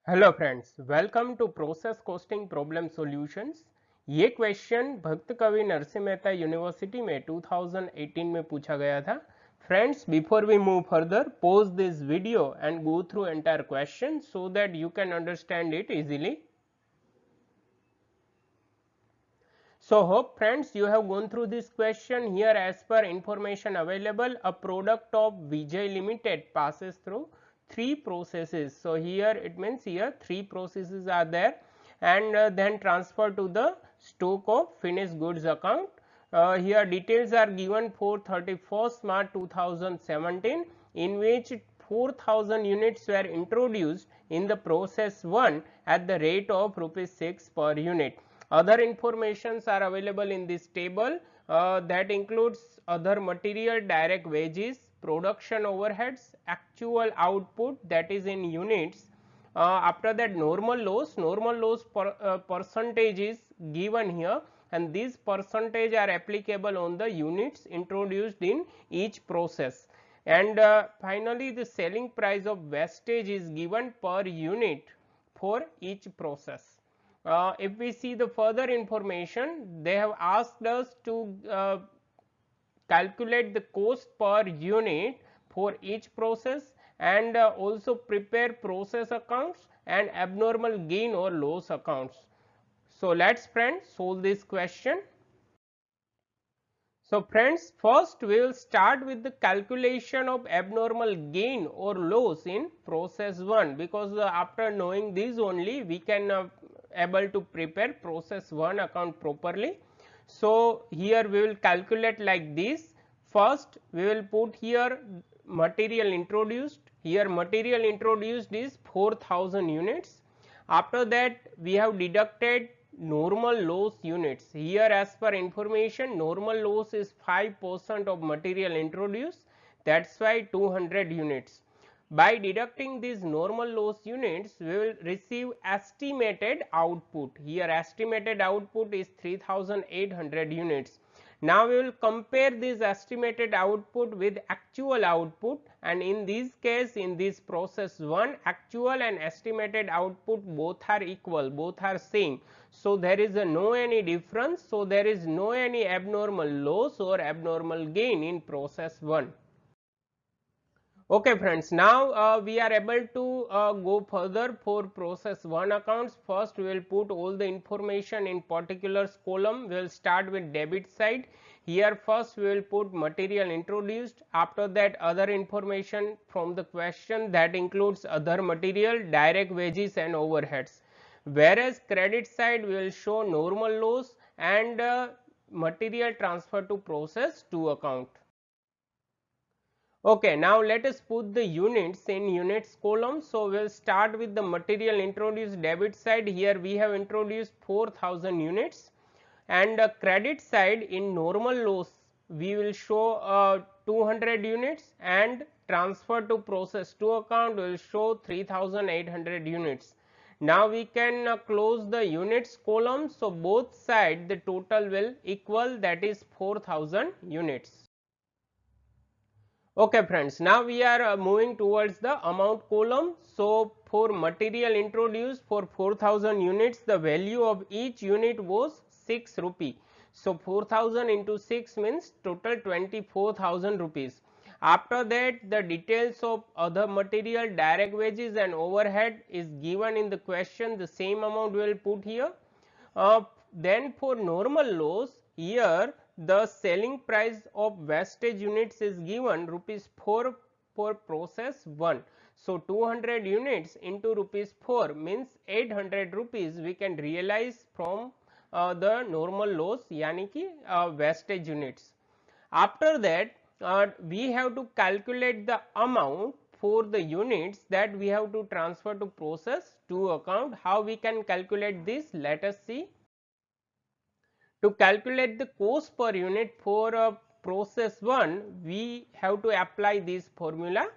Hello friends, welcome to process costing problem solutions. ये question भक्त कवि नरसिंह मेहता यूनिवर्सिटी में 2018 में पूछा गया था। Friends, before we move further, pause this video and go through entire question so that you can understand it easily. So hope friends you have gone through this question. Here as per information available, a product of Vijay Limited passes through three processes. So here it means here three processes are there and then transfer to the stock of finished goods account. Here details are given for 31st March 2017, in which 4,000 units were introduced in the process 1 at the rate of rupees 6 per unit. Other informations are available in this table, that includes other material, direct wages, production overheads, actual output, that is in units. After that, normal loss percentage is given here, and these percentage are applicable on the units introduced in each process. And finally, the selling price of wastage is given per unit for each process. If we see the further information, they have asked us to calculate the cost per unit for each process and also prepare process accounts and abnormal gain or loss accounts. So let's friends solve this question. So friends, first we will start with the calculation of abnormal gain or loss in process 1, because after knowing these only we can able to prepare process 1 account properly. So here we will calculate like this. First we will put here material introduced. Here material introduced is 4,000 units. After that we have deducted normal loss units. Here as per information, normal loss is 5% of material introduced, that is why 200 units. By deducting these normal loss units, we will receive estimated output. Here estimated output is 3,800 units. Now we will compare this estimated output with actual output, and in this case, in this process 1, actual and estimated output both are equal, both are same. So there is no any difference. So there is no any abnormal loss or abnormal gain in process 1. Okay friends, now we are able to go further for process 1 accounts. First we will put all the information in particulars column. We will start with debit side. Here first we will put material introduced. After that, other information from the question, that includes other material, direct wages and overheads. Whereas credit side we will show normal loss and material transfer to process 2 account. Okay, now let us put the units in units column. So we will start with the material introduced debit side. Here we have introduced 4,000 units, and credit side in normal loss we will show 200 units, and transfer to process 2 account will show 3,800 units. Now we can close the units column. So both sides the total will equal, that is 4,000 units. Okay friends, now we are moving towards the amount column. So for material introduced for 4,000 units, the value of each unit was 6 rupee. So 4,000 into 6 means total 24,000 rupees. After that, the details of other material, direct wages and overhead is given in the question. The same amount we will put here. Then for normal loss, here the selling price of wastage units is given rupees 4 for process 1. So 200 units into rupees 4 means 800 rupees we can realize from the normal loss, yani ki wastage units. After that, we have to calculate the amount for the units that we have to transfer to process 2 account. How we can calculate this? Let us see. To calculate the cost per unit for process 1, we have to apply this formula.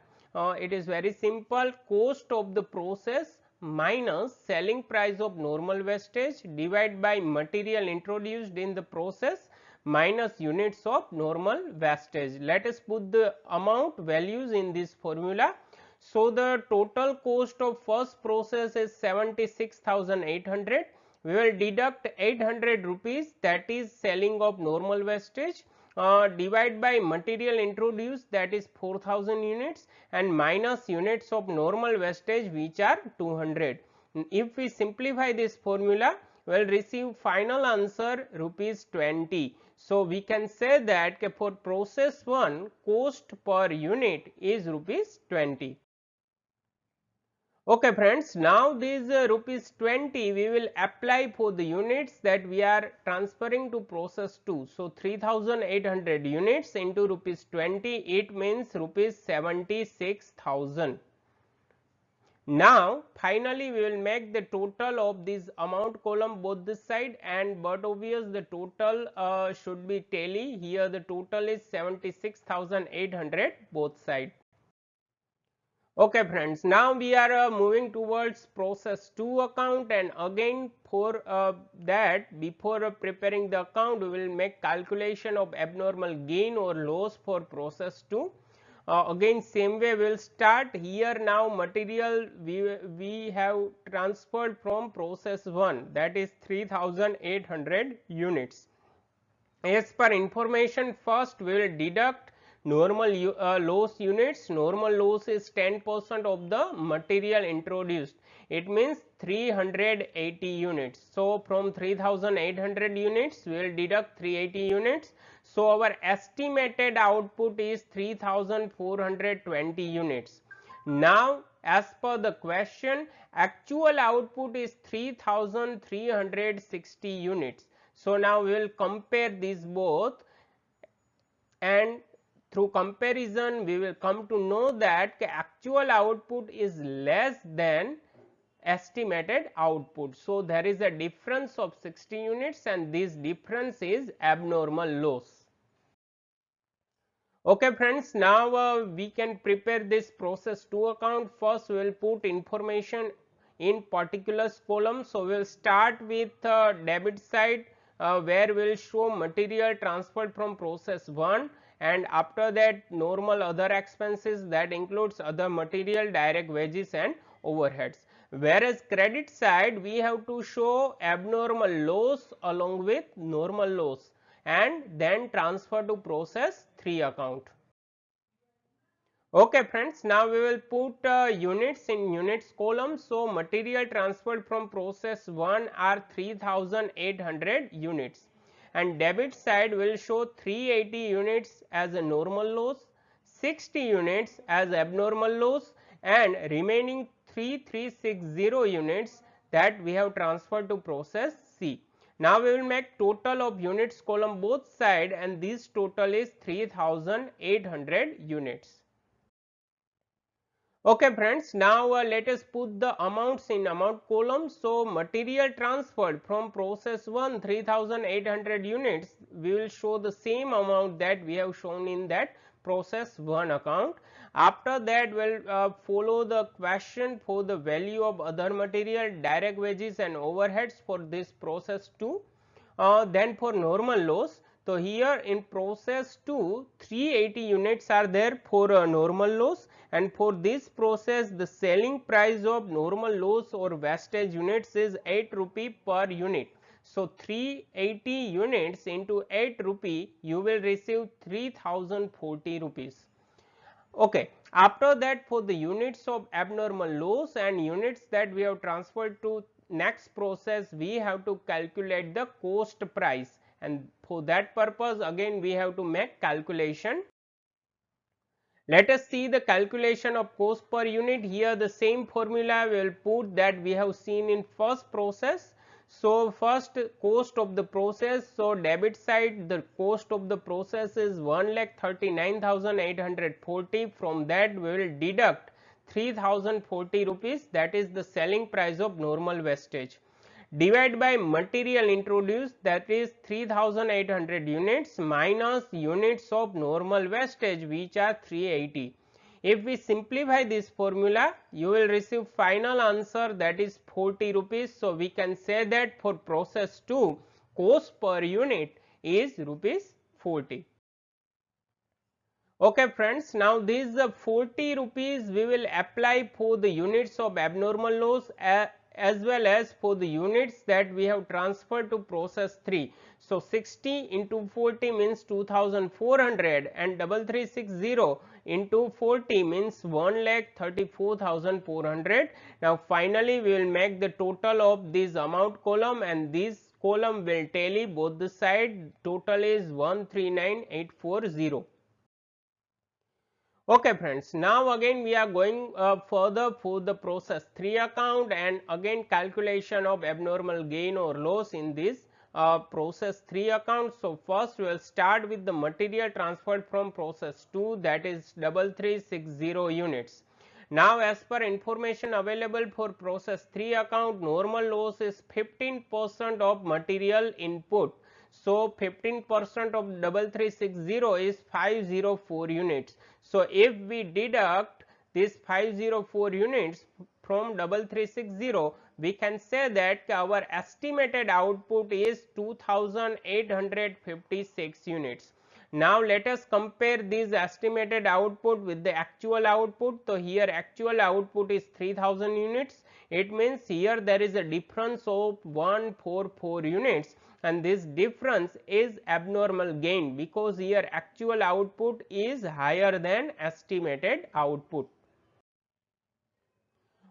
It is very simple. Cost of the process minus selling price of normal wastage divided by material introduced in the process minus units of normal wastage. Let us put the amount values in this formula. So the total cost of first process is 76,800. We will deduct 800 rupees, that is selling of normal wastage, divide by material introduced, that is 4000 units, and minus units of normal wastage, which are 200. If we simplify this formula, we will receive final answer rupees 20. So we can say that for process 1, cost per unit is rupees 20. Okay friends, now this rupees 20 we will apply for the units that we are transferring to process 2. So 3800 units into rupees 20, it means rupees 76,000. Now finally we will make the total of this amount column both this side, and but obvious the total should be tally. Here the total is 76,800 both side. Okay friends, now we are moving towards process 2 account, and again for that, before preparing the account, we will make calculation of abnormal gain or loss for process 2. Again same way we will start here. Now material we have transferred from process 1, that is 3800 units. As per information, first we will deduct normal loss units. Normal loss is 10% of the material introduced. It means 380 units. So from 3800 units we will deduct 380 units. So our estimated output is 3420 units. Now as per the question, actual output is 3360 units. So now we will compare these both, and through comparison we will come to know that actual output is less than estimated output. So there is a difference of 60 units, and this difference is abnormal loss. Okay friends, now we can prepare this process 2 account. First we will put information in particulars column. So we will start with debit side, where we will show material transferred from process 1, and after that normal other expenses, that includes other material, direct wages and overheads. Whereas credit side we have to show abnormal loss along with normal loss, and then transfer to process 3 account. Okay friends, now we will put units in units column. So material transferred from process 1 are 3800 units, and debit side will show 380 units as a normal loss, 60 units as abnormal loss, and remaining 3360 units that we have transferred to process C. Now we will make total of units column both side, and this total is 3800 units. Okay friends, now let us put the amounts in amount column. So material transferred from process 1, 3800 units, we will show the same amount that we have shown in that process 1 account. After that we will follow the question for the value of other material, direct wages and overheads for this process 2. Then for normal loss, so here in process 2, 380 units are there for normal loss, and for this process the selling price of normal loss or wastage units is 8 rupee per unit. So 380 units into 8 rupee, you will receive 3040 rupees. Okay. After that, for the units of abnormal loss and units that we have transferred to next process, we have to calculate the cost price, and for that purpose again we have to make calculation. Let us see the calculation of cost per unit. Here the same formula we will put that we have seen in first process. So first cost of the process, so debit side the cost of the process is 1,39,840. From that we will deduct 3040 rupees, that is the selling price of normal wastage, divide by material introduced, that is 3800 units, minus units of normal wastage, which are 380. If we simplify this formula, you will receive final answer, that is 40 rupees. So we can say that for process 2, cost per unit is rupees 40. Okay friends, now these 40 rupees we will apply for the units of abnormal loss as well as for the units that we have transferred to process 3. So 60 into 40 means 2400 and 3360 into 40 means 1,34,400. Now finally we will make the total of this amount column, and this column will tally both the side. Total is 139,840. Okay friends, now again we are going further for the process 3 account, and again calculation of abnormal gain or loss in this process 3 account. So first we will start with the material transferred from process 2, that is 3360 units. Now as per information available for process 3 account, normal loss is 15% of material input. So 15% of 3360 is 504 units. So if we deduct this 504 units from 3360, we can say that our estimated output is 2856 units. Now let us compare this estimated output with the actual output. So here actual output is 3000 units. It means here there is a difference of 144 units, and this difference is abnormal gain because here actual output is higher than estimated output.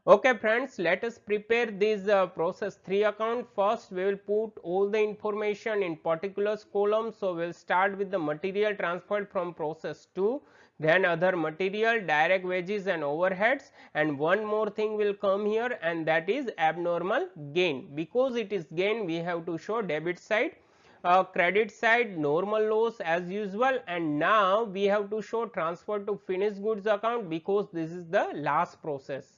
Okay friends, let us prepare this process 3 account. First we will put all the information in particulars column. So we will start with the material transferred from process 2, then other material, direct wages and overheads, and one more thing will come here, and that is abnormal gain. Because it is gain, we have to show debit side, credit side normal loss as usual, and now we have to show transfer to finished goods account because this is the last process.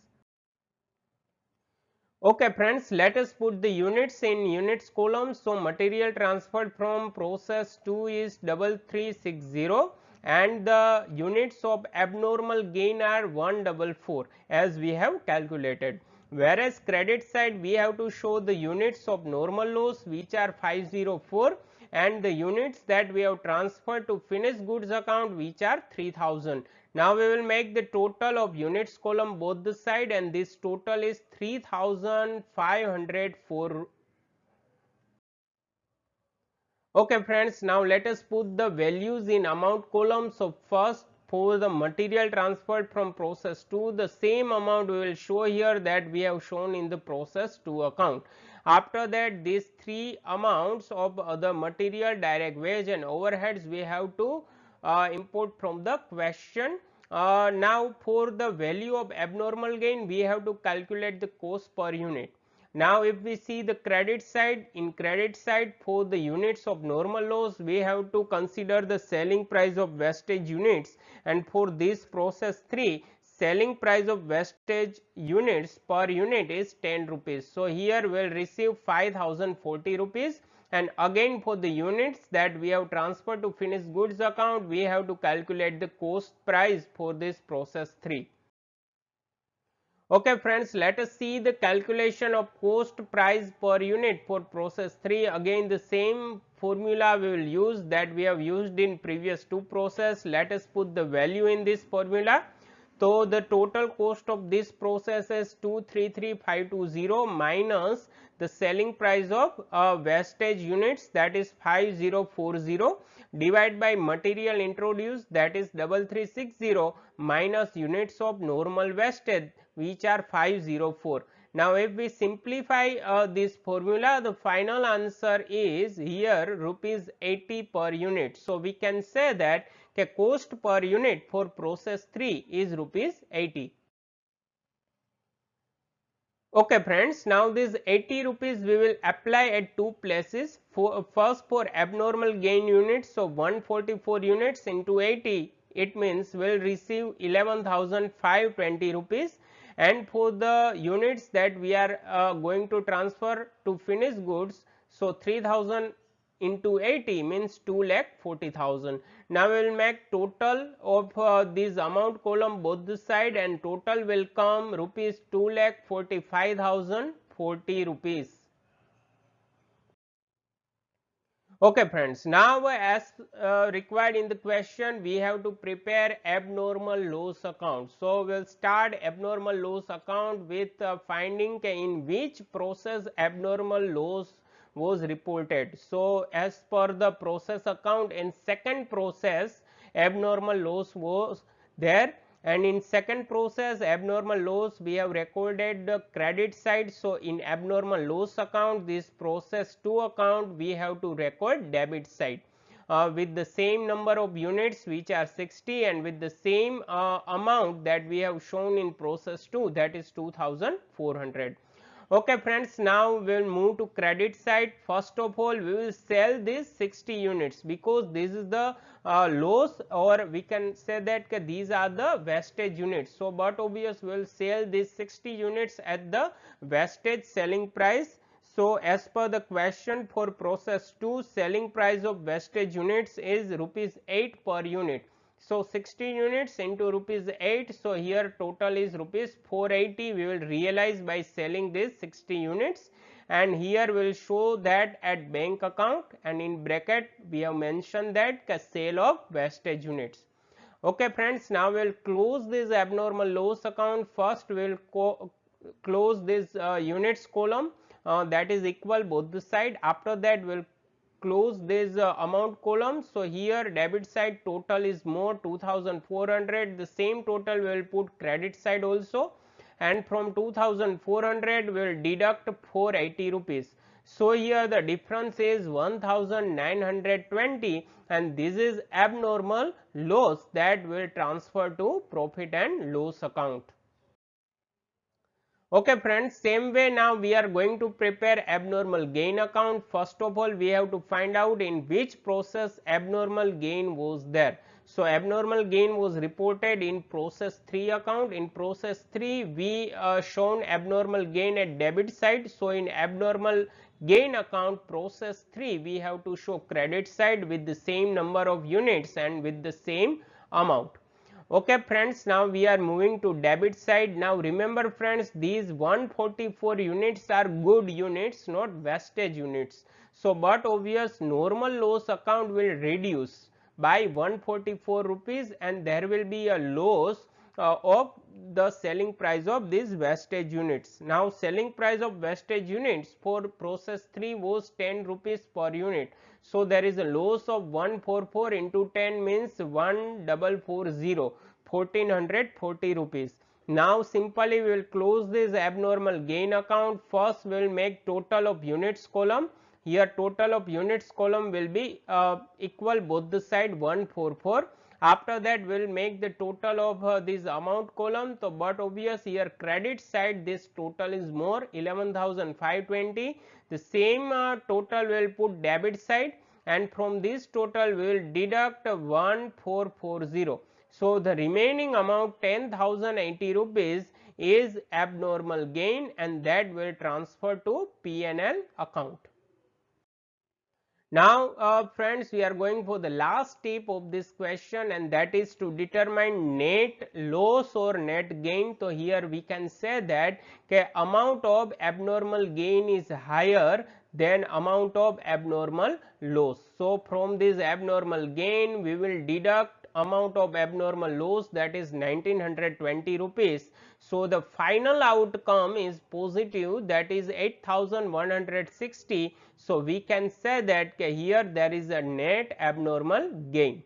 Okay friends, let us put the units in units column. So material transferred from process 2 is 3360 and the units of abnormal gain are 144 as we have calculated. Whereas credit side we have to show the units of normal loss which are 504 and the units that we have transferred to finished goods account which are 3000. Now we will make the total of units column both the side, and this total is 3504. Okay friends, now let us put the values in amount column. So first for the material transferred from process 2, the same amount we will show here that we have shown in the process 2 account. After that, these three amounts of the material, direct wage and overheads we have to import from the question. Now for the value of abnormal gain, we have to calculate the cost per unit. Now if we see the credit side, in credit side for the units of normal loss we have to consider the selling price of wastage units, and for this process 3 selling price of wastage units per unit is 10 rupees. So here we will receive 5040 rupees, and again for the units that we have transferred to finished goods account we have to calculate the cost price for this process 3. Okay friends, let us see the calculation of cost price per unit for process 3. Again the same formula we will use that we have used in previous two process. Let us put the value in this formula. So the total cost of this process is 233520 minus the selling price of wastage units, that is 5040, divided by material introduced, that is 3360, minus units of normal wastage which are 504. Now if we simplify this formula, the final answer is here rupees 80 per unit. So we can say that the cost per unit for process 3 is rupees 80. Okay friends, now this 80 rupees we will apply at two places. For first for abnormal gain units, so 144 units into 80, it means we will receive 11,520 rupees, and for the units that we are going to transfer to finished goods, so 3000 into 80 means 2,40,000. Now we will make total of this amount column both the side, and total will come rupees 2,45,040 rupees. Okay friends, now as required in the question, we have to prepare abnormal loss account. So we will start abnormal loss account with finding in which process abnormal loss was reported. So as per the process account, in second process abnormal loss was there, and in second process abnormal loss we have recorded the credit side. So in abnormal loss account, this process 2 account, we have to record debit side with the same number of units which are 60 and with the same amount that we have shown in process 2, that is 2400. Okay friends, now we will move to credit side. First of all, we will sell these 60 units because this is the loss, or we can say that these are the wastage units. So but obvious we will sell these 60 units at the wastage selling price. So as per the question, for process 2, selling price of wastage units is rupees 8 per unit. So 60 units into rupees 8. So here total is rupees 480 we will realize by selling this 60 units, and here we will show that at bank account, and in bracket we have mentioned that sale of wastage units. Okay friends, now we will close this abnormal loss account. First we will close this units column that is equal both the side. After that we will close this amount column. So here debit side total is more 2400, the same total we will put credit side also, and from 2400 we will deduct 480 rupees. So here the difference is 1920, and this is abnormal loss that will transfer to profit and loss account. Okay friends, same way now we are going to prepare abnormal gain account. First of all, we have to find out in which process abnormal gain was there. So abnormal gain was reported in process 3 account. In process 3 we shown abnormal gain at debit side. So in abnormal gain account process 3 we have to show credit side with the same number of units and with the same amount. Okay friends, now we are moving to debit side. Now remember friends, these 144 units are good units, not wastage units. So but obvious normal loss account will reduce by 144 rupees, and there will be a loss of the selling price of these wastage units. Now selling price of wastage units for process 3 was 10 rupees per unit. So there is a loss of 144 into 10 means 1440, 1440 rupees. Now simply we will close this abnormal gain account. First we will make total of units column. Here total of units column will be equal both the side 144. After that we will make the total of this amount column. So but obvious here credit side this total is more 11,520. The same total we will put debit side, and from this total we will deduct 1440. So the remaining amount 10,080 rupees is abnormal gain, and that will transfer to P&L account. Now friends, we are going for the last step of this question, and that is to determine net loss or net gain. So here we can say that amount of abnormal gain is higher than amount of abnormal loss. So from this abnormal gain we will deduct amount of abnormal loss, that is 1920 rupees. So the final outcome is positive, that is 8160. So we can say that here there is a net abnormal gain.